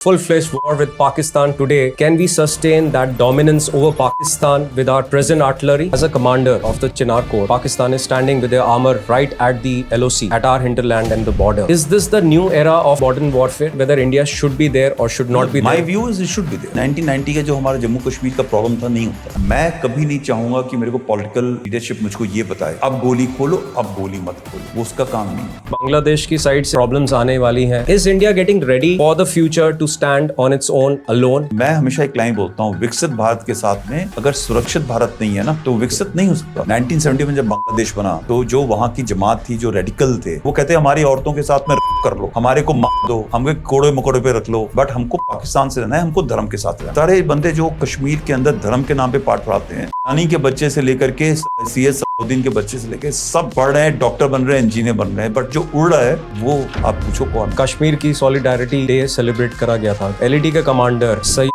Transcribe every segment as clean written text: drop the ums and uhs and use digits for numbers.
Full-fledged war with Pakistan today, can we sustain that dominance over Pakistan with our present artillery? As a commander of the Chinar Corps, Pakistan is standing with their armor right at the LOC, at our hinterland and the border. Is this the new era of modern warfare, whether India should be there or should not be there? My view is it should be there. 1990 का जो हमारा जम्मू कश्मीर का problem था नहीं होता। मैं कभी नहीं चाहूंगा कि मेरे को पॉलिटिकल लीडरशिप मुझको ये बताए अब गोली खोलो अब गोली मत खोलो, वो उसका काम नहीं है। बांग्लादेश की साइड से प्रॉब्लम्स आने वाली हैं। Is India getting ready for the future to stand on its own alone? मैं हमेशा एक लाइन बोलता हूँ, विकसित भारत के साथ में अगर सुरक्षित भारत नहीं है ना तो विकसित नहीं हो सकता। 1970 में जब बांग्लादेश बना तो जो वहाँ की जमात थी, जो रेडिकल थे, वो कहते हमारी औरतों के साथ में कर लो, हमारे को मार दो, हमें कोड़े मकोड़े पे रख लो, बट हमको पाकिस्तान से रहना है, हमको धर्म के साथ रहना। सारे बंदे जो कश्मीर के अंदर धर्म के नाम पे पाठ पढ़ाते हैं, नानी के बच्चे से लेकर के CS सलाउद्दीन के बच्चे से लेकर सब पढ़ रहे हैं, डॉक्टर बन रहे हैं, इंजीनियर बन रहे हैं, बट जो उड़ रहा है वो आप पूछो कौन। कश्मीर की सॉलिडारिटी डे सेलिब्रेट करा गया था। LED के कमांडर सईद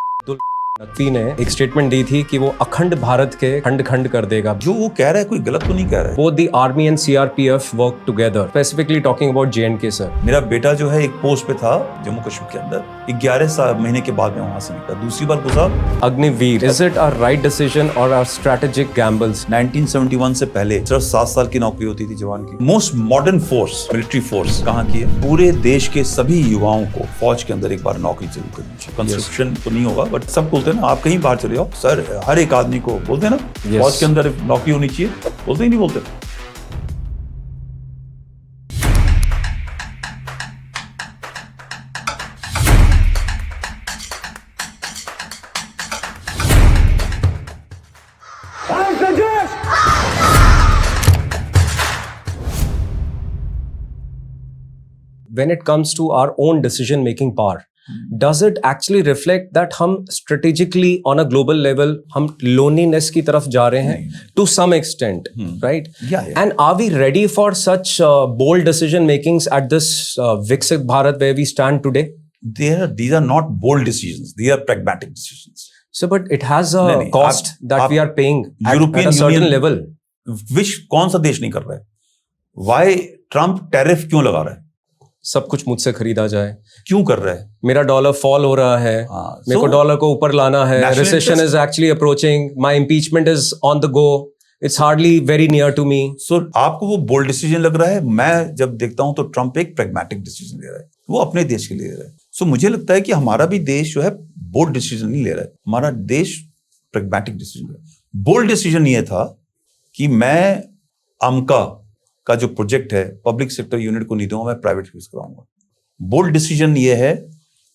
नकवी ने एक स्टेटमेंट दी थी कि वो अखंड भारत के खंड खंड कर देगा। जो वो कह रहा है कोई गलत तो नहीं कह रहा है। Both the army and CRPF work together. Specifically talking about JNK sir. मेरा बेटा जो है एक पोस्ट पे था जम्मू कश्मीर के अंदर, 11 महीने के बाद में वहां से निकला, दूसरी बार घुसा। Agniveer, is it a right decision or a strategic gambles? 1971 से पहले सिर्फ 7 साल की नौकरी होती थी जवान की। Most modern force, military force कहाँ की है? पूरे देश के सभी युवाओं को फौज के अंदर एक बार नौकरी जरूर करनी चाहिए। कंस्ट्रक्शन तो नहीं होगा, बट सब बोलते हैं ना, आप कहीं बाहर चले जाओ सर, हर एक आदमी को बोलते हैं ना फौज के अंदर नौकरी होनी चाहिए, बोलते ही नहीं बोलते। When it comes to our own decision making power, does it actually reflect that हम strategically on a global level हम loneliness की तरफ जा रहे हैं to some extent, right? Yeah. And are we ready for such bold decision makings at this Viksit Bharat where we stand today? These are not bold decisions; they are pragmatic decisions. So, but it has a नहीं, cost that we are paying at European a certain Union level. कौन सा देश नहीं कर रहा है? Why Trump tariff क्यों लगा रहा है? सब कुछ मुझसे खरीदा जाए, क्यों कर रहा है? मेरा डॉलर फॉल हो रहा है, मेरे को डॉलर को ऊपर लाना है, recession is actually approaching, my impeachment is on the go, it's hardly very near to me. So आपको वो बोल्ड डिसीजन लग रहा है? मैं जब देखता हूं तो ट्रम्प एक प्रैग्मेटिक डिसीजन ले रहा है, वो अपने देश के लिए ले रहा है। सो मुझे लगता है कि हमारा भी देश जो है बोल्ड डिसीजन नहीं ले रहा है, हमारा देश प्रैग्मेटिक डिसीजन ले रहा है। बोल्ड डिसीजन ये था कि मैं अमका का जो प्रोजेक्ट है पब्लिक सेक्टर यूनिट को नहीं दूंगा, मैं प्राइवेट यूज कराऊंगा। बोल्ड डिसीजन ये है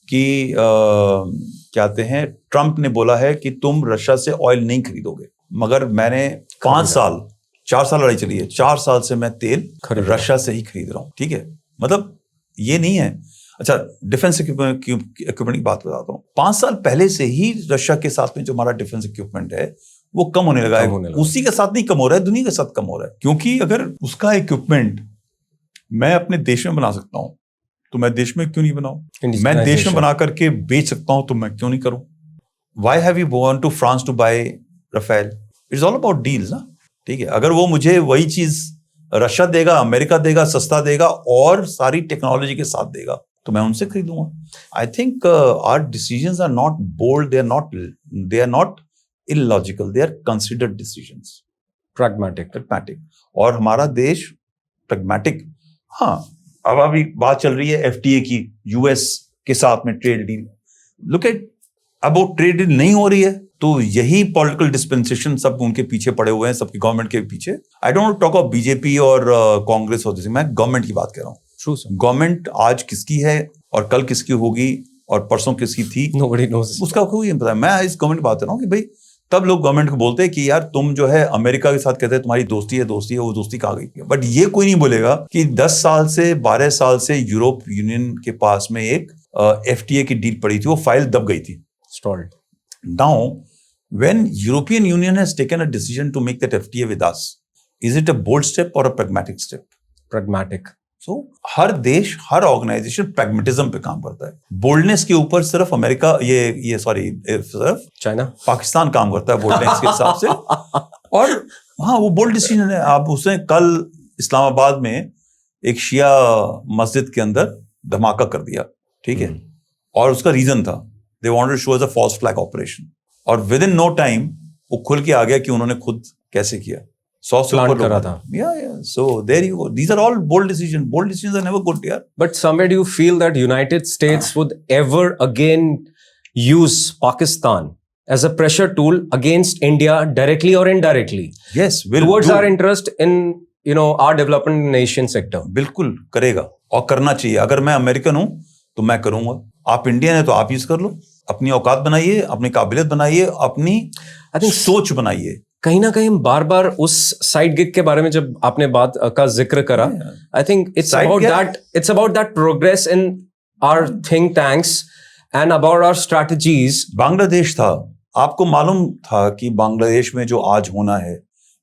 कि क्या कहते हैं, ट्रम्प ने बोला है कि तुम रशिया से ऑयल नहीं खरीदोगे, मगर मैंने 4 साल लड़ाई चली है, 4 साल से मैं तेल रशिया से ही खरीद रहा हूं। ठीक है, मतलब ये नहीं है। अच्छा, डिफेंस इक्विपमेंट की बात बताता हूँ। 5 साल पहले से ही रशिया के साथ में जो हमारा डिफेंस इक्विपमेंट है वो कम होने लगा है। उसी के साथ नहीं कम हो रहा है, दुनिया के साथ कम हो रहा है, क्योंकि अगर उसका इक्विपमेंट मैं अपने देश में बना सकता हूं तो मैं देश में क्यों नहीं बनाऊं? मैं देश में बना करके बेच सकता हूं तो मैं क्यों नहीं करूं? Why have you gone to France to buy Rafale? It's all about deals ना। ठीक है, अगर वो मुझे वही चीज रशिया देगा, अमेरिका देगा, सस्ता देगा और सारी टेक्नोलॉजी के साथ देगा तो मैं उनसे खरीदूंगा। I think our decisions are not bold, they are not illogical, they are considered decisions. Pragmatic. और हमारा देश pragmatic। हाँ, अब अभी बात चल रही है FTA की, US के साथ में ट्रेड डील। Look at, अब वो ट्रेड डील नहीं हो रही है तो यही पॉलिटिकल डिस्पेंसेशन सब उनके पीछे पड़े हुए हैं, सबकी गवर्नमेंट के पीछे। I don't talk of BJP और कांग्रेस और मैं गवर्नमेंट की बात कर रहा हूँ। गवर्नमेंट आज किसकी है और कल किसकी होगी और परसों किसकी थी, Nobody knows. उसका कोई नहीं पता। मैं इस गवर्नमेंट की बात कर रहा हूँ कि भाई तब लोग गवर्नमेंट को बोलते हैं कि यार तुम जो है अमेरिका के साथ कहते हैं तुम्हारी दोस्ती है, वो दोस्ती कहाँ गई? बट ये कोई नहीं बोलेगा कि 10 साल से 12 साल से यूरोप यूनियन के पास में एक FTA की डील पड़ी थी, वो फाइल दब गई थी, stalled. Now when European Union has taken a decision to make that FTA with us, is it a bold step और a pragmatic step? Pragmatic. So हर देश, हर ऑर्गेनाइजेशन प्रैग्मेटिज्म पे काम करता है। बोल्डनेस के ऊपर सिर्फ अमेरिका, सिर्फ चाइना, पाकिस्तान काम करता है बोल्डनेस के हिसाब से। और हाँ, वो बोल्ड डिसीजन है। आप उसने कल इस्लामाबाद में एक शिया मस्जिद के अंदर धमाका कर दिया, ठीक है। और उसका रीजन था, they wanted to show as a false flag operation, और विद इन नो टाइम वो खुल के आ गया कि उन्होंने खुद कैसे किया। 100 से ऊपर करा लोग था। या so there you go, these are all bold decisions are never good यार। But somewhere do you feel that United States would ever again use Pakistan as a pressure tool against India directly or indirectly yes will towards our interest in our development in Asian sector? बिल्कुल करेगा और करना चाहिए। अगर मैं American हूं तो मैं करूंगा, आप इंडियन है तो आप यूज कर लो, अपनी औकात बनाइए, अपनी काबिलियत बनाइए, अपनी सोच बनाइए। कहीं ना कहीं हम बार बार उस साइड गिग के बारे में जब आपने बात का जिक्र करा, I think it's about that progress in our think tanks and about our strategies. Bangladesh था, आपको मालूम था कि बांग्लादेश में जो आज होना है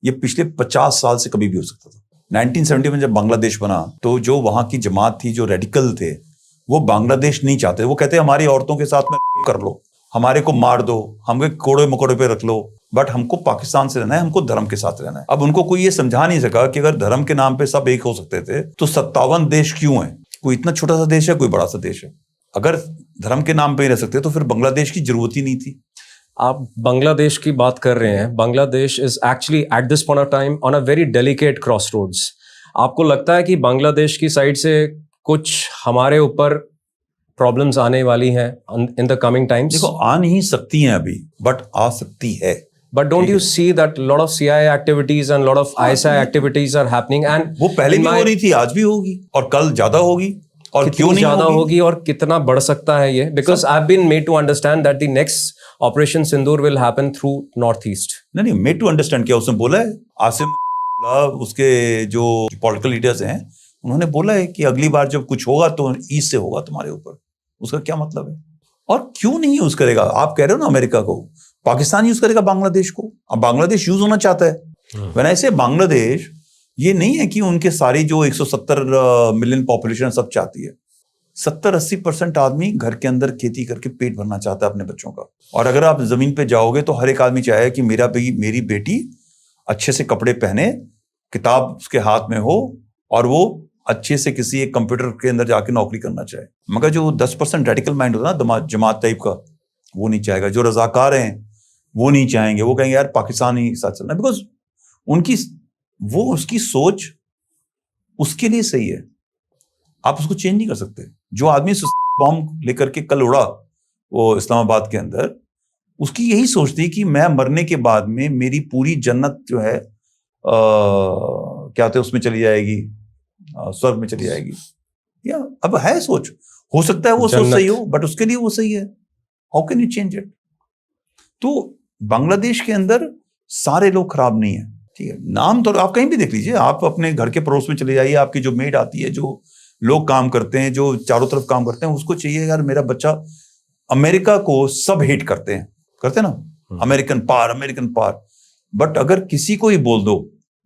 ये पिछले 50 साल से कभी भी हो सकता था। 1970 में जब बांग्लादेश बना तो जो वहां की जमात थी, जो रेडिकल थे, वो बांग्लादेश नहीं चाहते। वो कहते हमारी औरतों के साथ में कर लो, हमारे को मार दो, हमको कोड़े मकोड़े पे रख लो, बट हमको पाकिस्तान से रहना है, हमको धर्म के साथ रहना है। अब उनको कोई ये समझा नहीं सका कि अगर धर्म के नाम पे सब एक हो सकते थे तो 57 देश क्यों है? कोई इतना छोटा सा देश है, कोई बड़ा सा देश है। अगर धर्म के नाम पे ही रह सकते तो फिर बांग्लादेश की जरूरत ही नहीं थी। आप बांग्लादेश की बात कर रहे हैं। Bangladesh is actually at this point of time on a very delicate crossroads. आपको लगता है कि बांग्लादेश की साइड से कुछ हमारे ऊपर प्रॉब्लम्स आने वाली हैं इन द कमिंग टाइम्स? देखो, आ नहीं सकती हैं अभी, बट आ सकती है। But don't you see that a lot of CIA activities and a lot of ISI activities are happening? And वो पहले भी हो रही थी, आज भी होगी, और कल ज्यादा होगी, और क्यों नहीं ज्यादा होगी और कितना बढ़ सकता है ये? Because I've been made to understand that the next Operation Sindoor will happen through Northeast. नहीं, made to understand क्या उसने बोला है? आसिम उसके जो पॉलिटिकल लीडर्स हैं उन्होंने बोला है कि अगली बार जब कुछ होगा तो ईस्ट से होगा तुम्हारे ऊपर। उसका क्या मतलब है? और क्यों नहीं यूज करेगा? आप कह रहे हो ना अमेरिका को, पाकिस्तान यूज करेगा बांग्लादेश को। अब बांग्लादेश यूज होना चाहता है। व्हेन आई से बांग्लादेश, ये नहीं है कि उनके सारी जो 170 मिलियन पॉपुलेशन सब चाहती है। 70-80% आदमी घर के अंदर खेती करके पेट भरना चाहता है अपने बच्चों का। और अगर आप जमीन पे जाओगे तो हर एक आदमी चाहे कि मेरी बेटी अच्छे से कपड़े पहने, किताब उसके हाथ में हो, और वो अच्छे से किसी एक कंप्यूटर के अंदर जाके नौकरी करना चाहे। मगर जो 10% रेडिकल माइंड होता है ना, जमात टाइप का, वो नहीं चाहेगा। जो रजाकार हैं वो नहीं चाहेंगे, वो कहेंगे यार पाकिस्तान ही साथ चलना, बिकॉज उसकी सोच उसके लिए सही है। आप उसको चेंज नहीं कर सकते। जो आदमी बॉम्ब लेकर के कल उड़ा वो इस्लामाबाद के अंदर, उसकी यही सोच थी कि मैं मरने के बाद में मेरी पूरी जन्नत जो है क्या होते उसमें चली जाएगी, स्वर्ग में चली जाएगी। या अब है सोच, हो सकता है वो सोच सही हो, बट उसके लिए वो सही है। How can you change it? तो बांग्लादेश के अंदर सारे लोग खराब नहीं है, ठीक है। नाम तो आप कहीं भी देख लीजिए, आप अपने घर के पड़ोस में चले जाइए, आपकी जो मेड आती है, जो लोग काम करते हैं, जो चारों तरफ काम करते हैं, उसको चाहिए यार मेरा बच्चा। अमेरिका को सब हेट करते हैं ना, अमेरिकन पार। बट अगर किसी को ही बोल दो,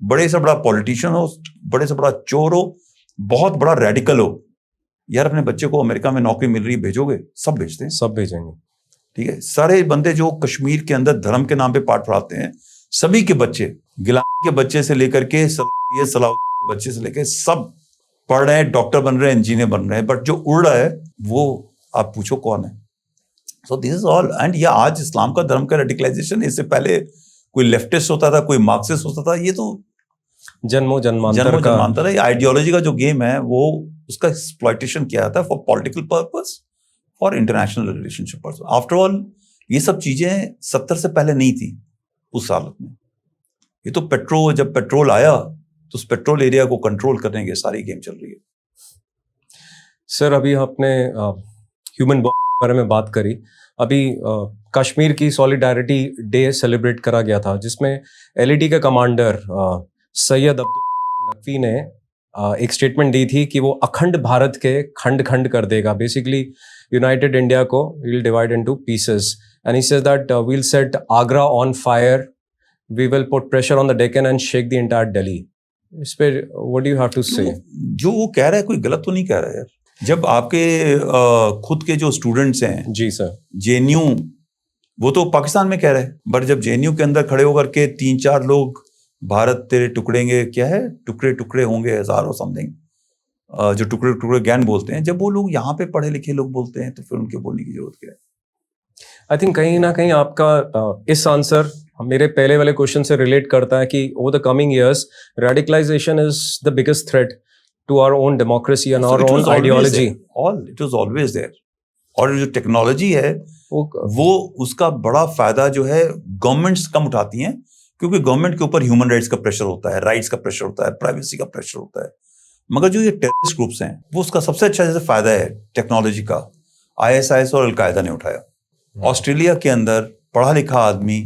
बड़े से बड़ा पॉलिटिशियन हो, बड़े से बड़ा चोर हो, बहुत बड़ा रेडिकल हो, यार अपने बच्चे को अमेरिका में नौकरी मिल रही है, भेजोगे? सब भेजते हैं, सब भेजेंगे, ठीक है। सारे बंदे जो कश्मीर के अंदर धर्म के नाम पे पाठ पढ़ाते हैं, सभी के बच्चे, गिलानी के बच्चे से लेकर के सलाउद्दीन के बच्चे से लेकर सब पढ़ रहे हैं, डॉक्टर बन रहे हैं, इंजीनियर बन रहे हैं। बट जो उड़ रहा है वो आप पूछो कौन है? So this is all. And ये आज इस्लाम का, धर्म का रेडिकलाइजेशन, इससे पहले कोई लेफ्टिस्ट होता था, कोई मार्क्सिस्ट होता था, ये तो जन्मों-जन्मांतर है। आइडियोलॉजी का जो गेम है वो उसका एक्सप्लॉयटेशन किया जाता है for political purpose, for international relationship. After all ये सब चीजें 70 से पहले नहीं थी उस हालत में। ये तो जब पेट्रोल आया तो उस पेट्रोल एरिया को कंट्रोल करने की सारी गेम चल रही है। सर, अभी आपने ह्यूमन के बारे में बात करी। अभी कश्मीर की सॉलिडारिटी डे सेलिब्रेट करा गया था, जिसमें एलईटी के कमांडर सैयद अब्दुल नकवी ने एक स्टेटमेंट दी थी कि वो अखंड भारत के खंड खंड कर देगा। बेसिकली यूनाइटेड इंडिया को will divide into pieces, and he says that we'll set Agra on fire, we will put pressure on the Deccan and shake the entire Delhi. इस पे what do you have to say? जो वो कह रहा है कोई गलत तो नहीं कह रहा है यार। जब आपके खुद के जो स्टूडेंट्स हैं, जी सर, जेएनयू, वो तो पाकिस्तान में कह रहे हैं, बट जब जेएनयू के अंदर खड़े होकर के 3-4 लोग भारत तेरे टुकड़ेंगे, क्या है, टुकड़े टुकड़े होंगे हजारों समथिंग, जो टुकड़े टुकड़े ज्ञान बोलते हैं, जब वो लोग यहाँ पे पढ़े लिखे लोग बोलते हैं तो फिर उनके बोलने की जरूरत क्या है? आई थिंक कहीं ना कहीं आपका इस आंसर मेरे पहले वाले क्वेश्चन से रिलेट करता है कि over the coming years radicalisation is the biggest threat to our own democracy and our own ideology. It was always there. और जो टेक्नोलॉजी है वो उसका बड़ा फायदा जो है गवर्नमेंट्स कम उठाती हैं, क्योंकि गवर्नमेंट के ऊपर ह्यूमन राइट्स का प्रेशर होता है, राइट्स का प्रेशर होता है, प्राइवेसी का प्रेशर होता है. मगर जो ये टेररिस्ट ग्रुप्स हैं वो उसका सबसे अच्छा जैसे फायदा है टेक्नोलॉजी का, ISIS और अलकायदा ने उठाया. ऑस्ट्रेलिया के अंदर पढ़ा लिखा आदमी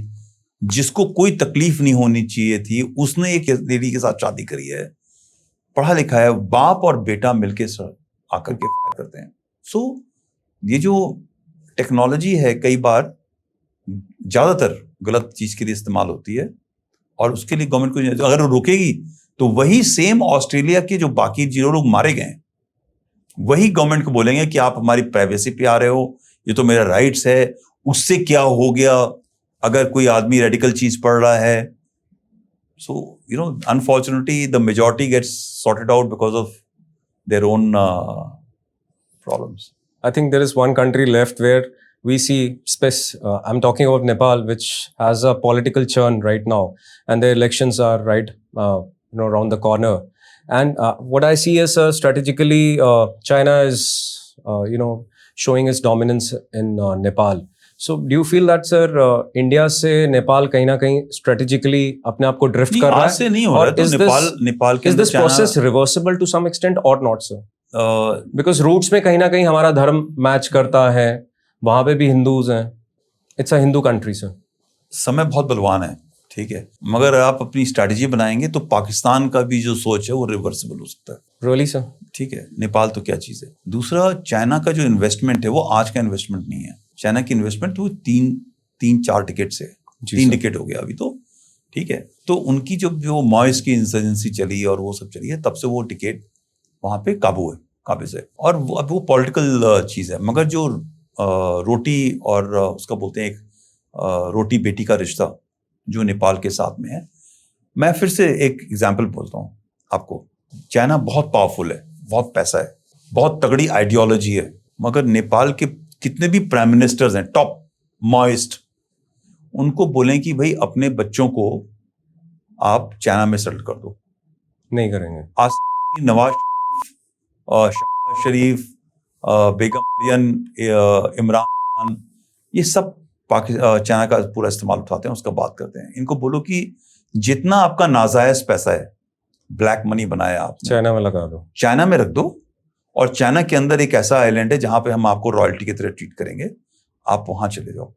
जिसको कोई तकलीफ नहीं होनी चाहिए थी, उसने एक लेडी के साथ शादी करी है, पढ़ा लिखा है, बाप और बेटा मिलके आकर के फायर करते हैं. सो ये जो टेक्नोलॉजी है कई बार ज्यादातर गलत चीज के लिए इस्तेमाल होती है, और उसके लिए गवर्नमेंट को अगर वो रोकेगी तो वही सेम ऑस्ट्रेलिया के जो बाकी 0 लोग मारे गए वही गवर्नमेंट को बोलेंगे कि आप हमारी प्राइवेसी पे आ रहे हो, ये तो मेरा राइट्स है, उससे क्या हो गया अगर कोई आदमी रेडिकल चीज पढ़ रहा है. So unfortunately the majority gets sorted out because of their own problems. I think there is one country left where we see I'm talking about Nepal, which has a political churn right now, and the elections are right, around the corner. And what I see is strategically, China is, showing its dominance in Nepal. So, do you feel that, sir, India से नेपाल कहीं ना कहीं strategically अपने आप को drift कर रहा है? आज से नहीं हो रहा है. तो नेपाल के is this process reversible to some extent or not, sir? Because roots में कहीं ना कहीं हमारा धर्म मैच करता है, वहां पे भी हिंदूज हैं, it's a Hindu country sir. समय बहुत बलवान है, ठीक है, मगर आप अपनी स्ट्रैटेजी बनाएंगे तो पाकिस्तान का भी जो सोच है वो रिवर्सिबल हो सकता है. Really sir? ठीक है, नेपाल तो क्या चीज है. दूसरा, चाइना का जो इन्वेस्टमेंट है वो आज का इन्वेस्टमेंट नहीं है. चाइना की इन्वेस्टमेंट तो 3-4 टिकट से 3 टिकट हो गया अभी तो, ठीक है. तो उनकी जो मॉइस की इंसर्जेंसी चली और वो सब चली है, तब से वो टिकट वहां पे काबिज है. और अब वो पॉलिटिकल चीज है. मगर जो रोटी और उसका बोलते हैं एक रोटी बेटी का रिश्ता जो नेपाल के साथ में है, मैं फिर से एक एग्जांपल बोलता हूँ आपको. चाइना बहुत पावरफुल है, बहुत पैसा है, बहुत तगड़ी आइडियोलॉजी है, मगर नेपाल के कितने भी प्राइम मिनिस्टर्स हैं टॉप मॉइस्ट, उनको बोलें कि भाई अपने बच्चों को आप चाइना में सेटल कर दो, नहीं करेंगे. आज नवाज शहबाज शरीफ, बेगम मरियम, इमरान खान, ये सब चाइना का पूरा इस्तेमाल उठाते हैं, उसका बात करते हैं. इनको बोलो कि जितना आपका नाजायज पैसा है, ब्लैक मनी बनाया आप, चाइना में लगा दो, चाइना में रख दो, और चाइना के अंदर एक ऐसा आइलैंड है जहां पे हम आपको रॉयल्टी की तरह ट्रीट करेंगे, आप वहां चले जाओ.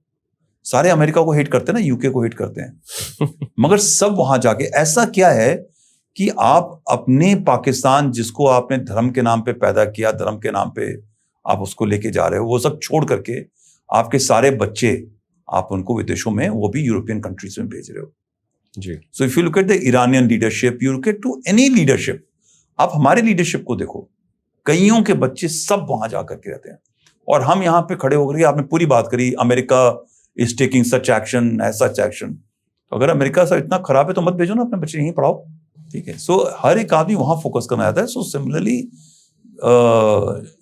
सारे अमेरिका को हेट करते हैं ना, यूके को हेट करते हैं, मगर सब वहां जाके ऐसा क्या है कि आप अपने पाकिस्तान जिसको आपने धर्म के नाम पे पैदा किया, धर्म के नाम पे आप उसको लेके जा रहे हो, वो सब छोड़ करके आपके सारे बच्चे आप उनको विदेशों में, वो भी यूरोपियन कंट्रीज में भेज रहे हो जी. So if you look at the Iranian leadership, you look at to any leadership, आप हमारे लीडरशिप को देखो, कईयों के बच्चे सब वहां जा करके रहते हैं, और हम यहाँ पे खड़े होकर, आपने पूरी बात करी, America is taking such action, such action. तो अगर अमेरिका सब इतना खराब है तो मत भेजो ना, अपने बच्चे यहीं पढ़ाओ, ठीक है. सो हर एक आदमी वहां फोकस करना चाहता है. सो सिमिलरली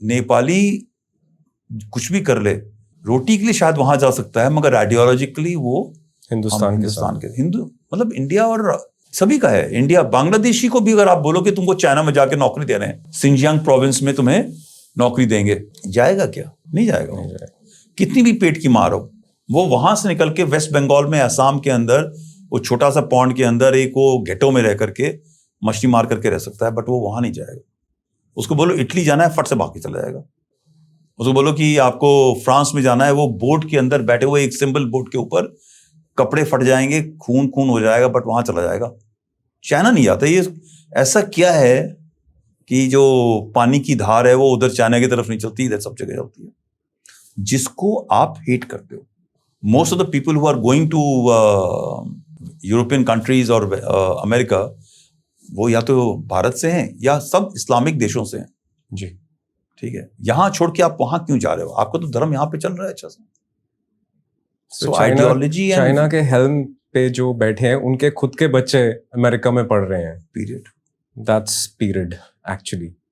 नेपाली कुछ भी कर ले, रोटी के लिए शायद वहां जा सकता है, मगर आइडियोलॉजिकली वो हिंदुस्तान के हिंदू, मतलब इंडिया और सभी का है. इंडिया, बांग्लादेशी को भी अगर आप बोलो कि तुमको चाइना में जाके नौकरी दे रहे हैं, सिंजियांग प्रोविंस में तुम्हें नौकरी देंगे, जाएगा क्या? नहीं जाएगा. कितनी भी पेट की मार हो, वो वहां से निकल के वेस्ट बंगाल में, असम के अंदर, वो छोटा सा पॉन्ड के अंदर एक वो घेटो में रह करके मछली मार करके रह सकता है, बट वो वहां नहीं जाएगा. उसको बोलो इटली जाना है, फट से भाग के चला जाएगा. उसको बोलो कि आपको फ्रांस में जाना है, वो बोट के अंदर बैठे हुए, एक सिंबल बोट के ऊपर, कपड़े फट जाएंगे, खून खून हो जाएगा, बट वहां चला जाएगा. चाइना नहीं जाता. ये ऐसा क्या है कि जो पानी की धार है वो उधर चाइना की तरफ नहीं चलती, इधर सब जगह चलती है. जिसको आप हेट करते हो, most of the people who are going to European countries और अमेरिका, वो या तो भारत से हैं या सब इस्लामिक देशों से हैं जी. ठीक है, यहां छोड़ के आप वहां क्यों जा रहे हो? आपको तो धर्म यहां पे चल रहा है अच्छा से. So आइडियोलॉजी, चाइना के हेल्म पे जो बैठे हैं, उनके खुद के बच्चे अमेरिका में पढ़ रहे हैं. पीरियड. That's period actually.